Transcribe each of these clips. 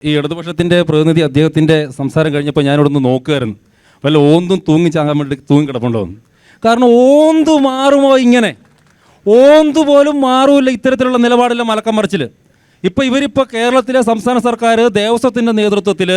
ഈ ഇടതുപക്ഷത്തിൻ്റെ പ്രതിനിധി അദ്ദേഹത്തിൻ്റെ സംസാരം കഴിഞ്ഞപ്പോൾ ഞാനിവിടെ നോക്കുമായിരുന്നു, വല്ല ഓന്തും തൂങ്ങിച്ചാകാൻ വേണ്ടി തൂങ്ങിക്കിടപ്പുണ്ടോ എന്ന്. കാരണം ഓന്ത് മാറുമോ ഇങ്ങനെ? ഓന്ത് പോലും മാറൂല്ല ഇത്തരത്തിലുള്ള നിലപാടില്ല മലക്കം മറിച്ചിൽ. ഇവരിപ്പോൾ കേരളത്തിലെ സംസ്ഥാന സർക്കാർ ദേവസ്വത്തിൻ്റെ നേതൃത്വത്തിൽ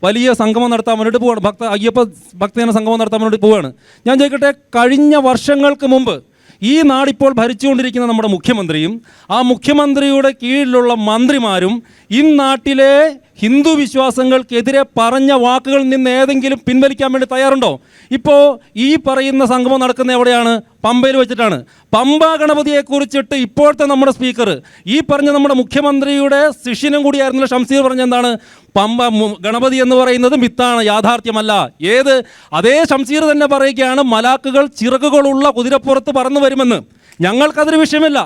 വലിയ സംഗമം നടത്താൻ വേണ്ടിയിട്ട് പോവുകയാണ്. അയ്യപ്പ ഭക്തജന സംഗമം നടത്താൻ വേണ്ടിയിട്ട് പോവുകയാണ്. ഞാൻ ചോദിക്കട്ടെ, കഴിഞ്ഞ വർഷങ്ങൾക്ക് മുമ്പ് ഈ നാടിപ്പോൾ ഭരിച്ചുകൊണ്ടിരിക്കുന്ന നമ്മുടെ മുഖ്യമന്ത്രിയും ആ മുഖ്യമന്ത്രിയുടെ കീഴിലുള്ള മന്ത്രിമാരും ഈ നാട്ടിലെ ഹിന്ദു വിശ്വാസങ്ങൾക്കെതിരെ പറഞ്ഞ വാക്കുകളിൽ നിന്ന് ഏതെങ്കിലും പിൻവലിക്കാൻ വേണ്ടി തയ്യാറുണ്ടോ? ഇപ്പോൾ ഈ പറയുന്ന സംഗമം നടക്കുന്ന എവിടെയാണ്? പമ്പയിൽ വെച്ചിട്ടാണ്. പമ്പ ഗണപതിയെക്കുറിച്ചിട്ട് ഇപ്പോഴത്തെ നമ്മുടെ സ്പീക്കർ, ഈ പറഞ്ഞ നമ്മുടെ മുഖ്യമന്ത്രിയുടെ ശിഷ്യനും കൂടിയായിരുന്നില്ല ഷംസീർ, പറഞ്ഞ എന്താണ്? പമ്പ ഗണപതി എന്ന് പറയുന്നത് മിത്താണ്, യാഥാർത്ഥ്യമല്ല. അതേ ഷംസീർ തന്നെ പറയുകയാണ്, മലാക്കുകൾ ചിറകുകളുള്ള കുതിരപ്പുറത്ത് പറന്നു വരുമെന്ന്. ഞങ്ങൾക്കതൊരു വിഷയമില്ല.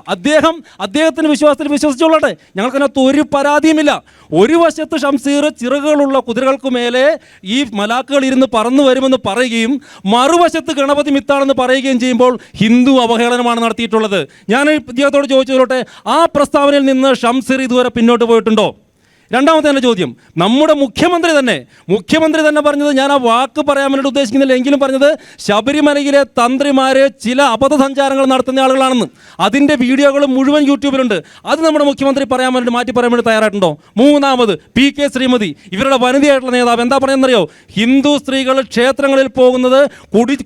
അദ്ദേഹത്തിൻ്റെ വിശ്വാസത്തിൽ വിശ്വസിച്ചോളട്ടെ, ഞങ്ങൾക്കതിനകത്ത് ഒരു പരാതിയുമില്ല. ഒരു വശത്ത് ഷംസീർ ചിറകുകളുള്ള കുതിരകൾക്ക് മേലെ ഈ മലാക്കുകൾ ഇരുന്ന് പറന്നു വരുമെന്ന് പറയുകയും മറുവശത്ത് ഗണപതി മിത്താണെന്ന് പറയുകയും ചെയ്യുമ്പോൾ ഹിന്ദു അവഹേളനമാണ് നടത്തിയിട്ടുള്ളത്. ഞാൻ ഇദ്ദേഹത്തോട് ചോദിച്ചോട്ടെ, ആ പ്രസ്താവനയിൽ നിന്ന് ഷംസീർ ഇതുവരെ പിന്നോട്ട് പോയിട്ടുണ്ടോ? രണ്ടാമത്തെ തന്നെ ചോദ്യം, നമ്മുടെ മുഖ്യമന്ത്രി തന്നെ പറഞ്ഞത്, ഞാൻ ആ വാക്ക് പറയാൻ വേണ്ടി ഉദ്ദേശിക്കുന്നില്ല എങ്കിലും പറഞ്ഞത്, ശബരിമലയിലെ തന്ത്രിമാരെ ചില അബദ്ധസഞ്ചാരങ്ങൾ നടത്തുന്ന ആളുകളാണെന്ന്. അതിൻ്റെ വീഡിയോകൾ മുഴുവൻ യൂട്യൂബിലുണ്ട്. അത് നമ്മുടെ മുഖ്യമന്ത്രി മാറ്റി പറയാൻ വേണ്ടി തയ്യാറായിട്ടുണ്ടോ? മൂന്നാമത് PK ശ്രീമതി, ഇവരുടെ വനിതയായിട്ടുള്ള നേതാവ് എന്താ പറയുന്നറിയോ? ഹിന്ദു സ്ത്രീകൾ ക്ഷേത്രങ്ങളിൽ പോകുന്നത്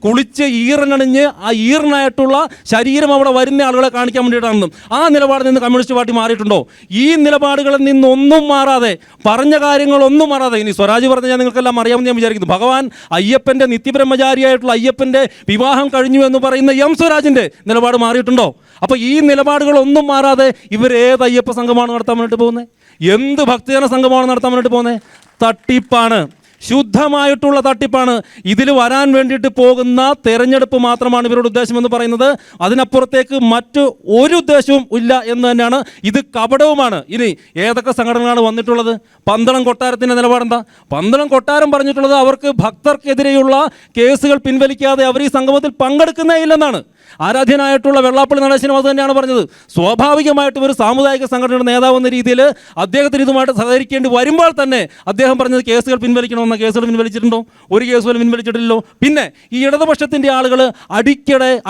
കുളിച്ച് ഈറനണിഞ്ഞ് ആ ഈറനായിട്ടുള്ള ശരീരം അവിടെ വരുന്ന ആളുകളെ കാണിക്കാൻ വേണ്ടിയിട്ടാണെന്നും. ആ നിലപാടിൽ നിന്ന് കമ്മ്യൂണിസ്റ്റ് പാർട്ടി മാറിയിട്ടുണ്ടോ? ഈ നിലപാടുകളിൽ നിന്നൊന്നും പറഞ്ഞ കാര്യങ്ങളൊന്നും മാറാതെ, ഇനി സ്വരാജ് പറഞ്ഞ ഞാൻ നിങ്ങൾക്കെല്ലാം അറിയാമെന്ന് ഞാൻ വിചാരിക്കുന്നു. ഭഗവാൻ അയ്യപ്പൻ്റെ നിത്യബ്രഹ്മചാരിയായിട്ടുള്ള അയ്യപ്പൻ്റെ വിവാഹം കഴിഞ്ഞു എന്ന് പറയുന്ന സ്വരാജിൻ്റെ നിലപാട് മാറിയിട്ടുണ്ടോ? അപ്പോൾ ഈ നിലപാടുകളൊന്നും മാറാതെ ഇവരേത് അയ്യപ്പ സംഘമാണ് നടത്താൻ വേണ്ടിയിട്ട് പോകുന്നത്? എന്ത് ഭക്തജന സംഘമാണ് നടത്താൻ വേണ്ടിയിട്ട് പോകുന്നത്? തട്ടിപ്പാണ്, ശുദ്ധമായിട്ടുള്ള തട്ടിപ്പാണ്. ഇതിൽ വരാൻ വേണ്ടിയിട്ട് പോകുന്ന തെരഞ്ഞെടുപ്പ് മാത്രമാണ് ഇവരുടെ ഉദ്ദേശമെന്ന് പറയുന്നത്. അതിനപ്പുറത്തേക്ക് മറ്റു ഒരു ഉദ്ദേശവും ഇല്ല എന്ന് തന്നെയാണ്. ഇത് കപടവുമാണ്. ഇനി ഏതൊക്കെ സംഘടനകളാണ് വന്നിട്ടുള്ളത്? പന്തളം കൊട്ടാരത്തിൻ്റെ നിലപാടെന്താ? പന്തളം കൊട്ടാരം പറഞ്ഞിട്ടുള്ളത് അവർക്ക് ഭക്തർക്കെതിരെയുള്ള കേസുകൾ പിൻവലിക്കാതെ അവർ ഈ സംഗമത്തിൽ പങ്കെടുക്കുന്നേ ഇല്ലെന്നാണ്. ആരാധ്യനായിട്ടുള്ള വെള്ളാപ്പള്ളി നടേശനും അത് തന്നെയാണ് പറഞ്ഞത്. സ്വാഭാവികമായിട്ടും ഒരു സാമുദായിക സംഘടനയുടെ നേതാവ് എന്ന രീതിയിൽ അദ്ദേഹത്തിന് ഇതുമായിട്ട് സഹകരിക്കേണ്ടി വരുമ്പോൾ തന്നെ അദ്ദേഹം പറഞ്ഞത് കേസുകൾ പിൻവലിക്കണമെന്ന്. കേസുകൾ പിൻവലിച്ചിട്ടുണ്ടോ? ഒരു കേസ് പോലും പിൻവലിച്ചിട്ടില്ലല്ലോ. പിന്നെ ഈ ഇടതുപക്ഷത്തിൻ്റെ ആളുകൾ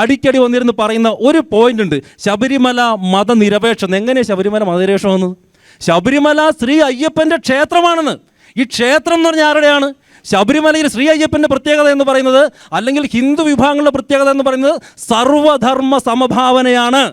അടിക്കടി വന്നിരുന്ന് പറയുന്ന ഒരു പോയിന്റ് ഉണ്ട്, ശബരിമല മതനിരപേക്ഷം. എങ്ങനെയാണ് ശബരിമല മതനിരപേക്ഷമെന്ന്? ശബരിമല ശ്രീ അയ്യപ്പൻ്റെ ക്ഷേത്രമാണെന്ന്. ഈ ക്ഷേത്രം എന്ന് പറഞ്ഞാൽ ആരുടെയാണ്? ശബരിമലയിൽ ശ്രീ അയ്യപ്പൻ്റെ പ്രത്യേകത എന്ന് പറയുന്നത്, അല്ലെങ്കിൽ ഹിന്ദു വിഭാഗങ്ങളുടെ പ്രത്യേകത എന്ന് പറയുന്നത് സർവധർമ്മ സമഭാവനയാണ്.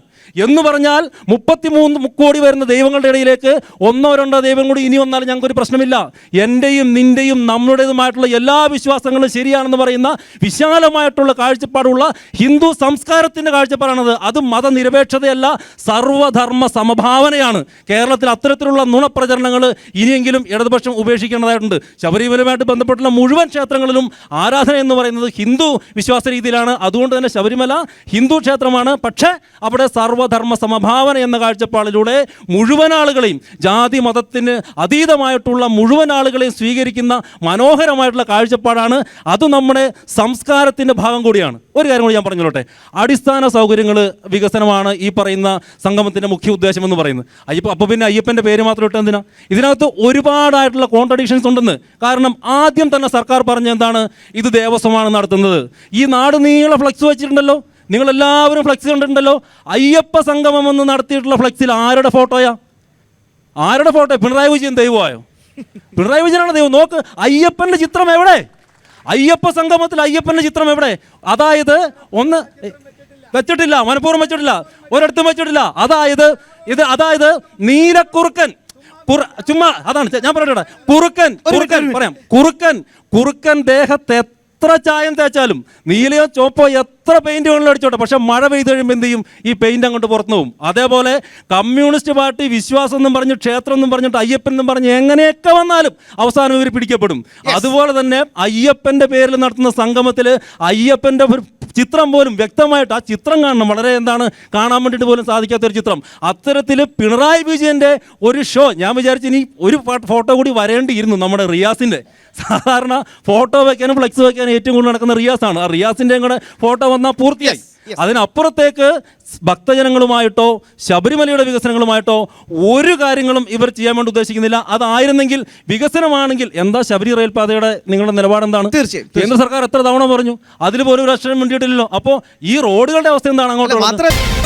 എന്ന് പറഞ്ഞാൽ 33 കോടി വരുന്ന ദൈവങ്ങളുടെ ഇടയിലേക്ക് ഒന്നോ രണ്ടോ ദൈവം കൂടി ഇനി വന്നാലും ഞങ്ങൾക്കൊരു പ്രശ്നമില്ല. എൻ്റെയും നിൻ്റെയും നമ്മുടേതുമായിട്ടുള്ള എല്ലാ വിശ്വാസങ്ങളും ശരിയാണെന്ന് പറയുന്ന വിശാലമായിട്ടുള്ള കാഴ്ചപ്പാടുള്ള ഹിന്ദു സംസ്കാരത്തിൻ്റെ കാഴ്ചപ്പാടാണത്. അത് മതനിരപേക്ഷതയല്ല, സർവധർമ്മ സമഭാവനയാണ്. കേരളത്തിൽ അത്തരത്തിലുള്ള നുണപ്രചരണങ്ങൾ ഇനിയെങ്കിലും ഇടതുപക്ഷം ഉപേക്ഷിക്കേണ്ടതായിട്ടുണ്ട്. ശബരിമലയുമായിട്ട് ബന്ധപ്പെട്ടുള്ള മുഴുവൻ ക്ഷേത്രങ്ങളിലും ആരാധന എന്ന് പറയുന്നത് ഹിന്ദു വിശ്വാസ രീതിയിലാണ്. അതുകൊണ്ട് തന്നെ ശബരിമല ഹിന്ദു ക്ഷേത്രമാണ്. പക്ഷേ അവിടെ സർവധർമ്മ സമഭാവന എന്ന കാഴ്ചപ്പാടിലൂടെ മുഴുവൻ ആളുകളെയും, ജാതി മതത്തിന് അതീതമായിട്ടുള്ള മുഴുവൻ ആളുകളെയും സ്വീകരിക്കുന്ന മനോഹരമായിട്ടുള്ള കാഴ്ചപ്പാടാണ്. അത് നമ്മുടെ സംസ്കാരത്തിൻ്റെ ഭാഗം കൂടിയാണ്. ഒരു കാര്യം കൂടി ഞാൻ പറഞ്ഞോട്ടെ, അടിസ്ഥാന സൗകര്യങ്ങൾ വികസനമാണ് ഈ പറയുന്ന സംഗമത്തിൻ്റെ മുഖ്യ ഉദ്ദേശം എന്ന് പറയുന്നത്. അപ്പോൾ പിന്നെ അയ്യപ്പൻ്റെ പേര് മാത്രം ഇട്ട് എന്തിനാ? ഇതിനകത്ത് ഒരുപാടായിട്ടുള്ള കോൺട്രഡിക്ഷൻസ് ഉണ്ടെന്ന്. കാരണം ആദ്യം തന്നെ സർക്കാർ പറഞ്ഞ എന്താണ്? ഇത് ദേവസ്വമാണ് നടത്തുന്നത്. ഈ നാട് നീളെ ഫ്ലെക്സ് വെച്ചിട്ടുണ്ടല്ലോ, നിങ്ങളെല്ലാവരും ഫ്ലെക്സ് കണ്ടിട്ടുണ്ടല്ലോ. അയ്യപ്പ സംഗമം എന്ന് നടത്തിയിട്ടുള്ള ഫ്ലെക്സിൽ ആരുടെ ഫോട്ടോയാ? ആരുടെ ഫോട്ടോ? പിണറായി വിജയൻ ദൈവമായോ? പിണറായി വിജയനാണ് ദൈവം. നോക്ക്, അയ്യപ്പൻ്റെ ചിത്രം എവിടെ? അയ്യപ്പ സംഗമത്തിൽ അയ്യപ്പൻ്റെ ചിത്രം എവിടെ? അതായത് ഒന്ന് വെച്ചിട്ടില്ല, മനഃപൂർവ്വം വെച്ചിട്ടില്ല, ഒരിടത്തും വെച്ചിട്ടില്ല. അതായത് നീലക്കുറുക്കൻ, ചുമ്മാ അതാണ് ഞാൻ പറഞ്ഞോട്ടെ, കുറുക്കൻ ദേഹത്തെ എത്ര ചായം തേച്ചാലും, നീലയോ ചോപ്പോ എത്ര പെയിന്റ് വേണമെങ്കിലും അടിച്ചോട്ടെ, പക്ഷെ മഴ പെയ്ത് കഴിയുമ്പോൾ എന്ത് ചെയ്യും? ഈ പെയിന്റ് അങ്ങോട്ട് പുറത്തു പോകും. അതേപോലെ കമ്മ്യൂണിസ്റ്റ് പാർട്ടി വിശ്വാസം എന്നും പറഞ്ഞ്, ക്ഷേത്രം എന്നും പറഞ്ഞിട്ട്, അയ്യപ്പൻ എന്നും പറഞ്ഞ് എങ്ങനെയൊക്കെ വന്നാലും അവസാനം ഇവർ പിടിക്കപ്പെടും. അതുപോലെ തന്നെ അയ്യപ്പൻ്റെ പേരിൽ നടത്തുന്ന സംഗമത്തിൽ അയ്യപ്പൻ്റെ ചിത്രം പോലും വ്യക്തമായിട്ട്, ആ ചിത്രം കാണണം, വളരെ കാണാൻ വേണ്ടിയിട്ട് പോലും സാധിക്കാത്തൊരു ചിത്രം. അത്തരത്തിൽ പിണറായി വിജയൻ്റെ ഒരു ഷോ, ഞാൻ വിചാരിച്ചു ഇനി ഒരു ഫോട്ടോ കൂടി വരേണ്ടിയിരുന്നു നമ്മുടെ റിയാസിൻ്റെ. സാധാരണ ഫോട്ടോ വയ്ക്കാനും ഫ്ലെക്സ് വയ്ക്കാനും ഏറ്റവും കൂടുതൽ നടക്കുന്ന റിയാസാണ്. ആ റിയാസിൻ്റെയും കൂടെ ഫോട്ടോ വന്നാൽ പൂർത്തിയായി. അതിനപ്പുറത്തേക്ക് ഭക്തജനങ്ങളുമായിട്ടോ ശബരിമലയുടെ വികസനങ്ങളുമായിട്ടോ ഒരു കാര്യങ്ങളും ഇവർ ചെയ്യാൻ വേണ്ടി ഉദ്ദേശിക്കുന്നില്ല. അതായിരുന്നെങ്കിൽ വികസനമാണെങ്കിൽ എന്താ ശബരി റെയിൽപാതയുടെ നിങ്ങളുടെ നിലപാട് എന്താണ്? തീർച്ചയായും കേന്ദ്ര സർക്കാർ എത്ര തവണ പറഞ്ഞു, അതിൽ പോലും ഒരു അക്ഷരം വേണ്ടിയിട്ടില്ലല്ലോ. അപ്പോൾ ഈ റോഡുകളുടെ അവസ്ഥ എന്താണ് അങ്ങോട്ടുള്ളത്?